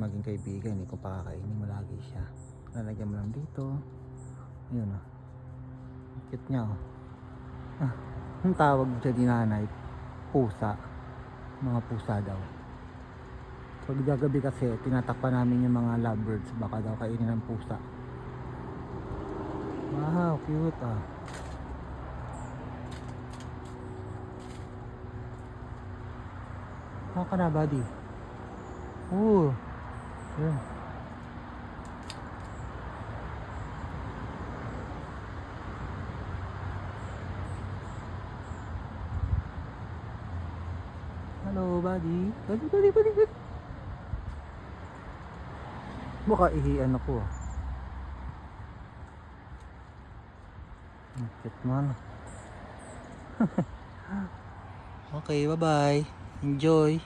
maging kaibigan, hindi ko pakakainin mo lagi siya. Lalagyan mo lang dito. Ayun oh. Cute niya oh. Ang tawag siya ni nanay, pusa. Mga pusa daw. So gagabi kasi tinatakpan namin yung mga lovebirds, baka daw kainin ng pusa. Wow, cute ah. Saan ka na, buddy? Oo. Yun. Hello, buddy. Buddy. Baka ihian ako ah. Ang cute man. Okay, bye-bye. Enjoy.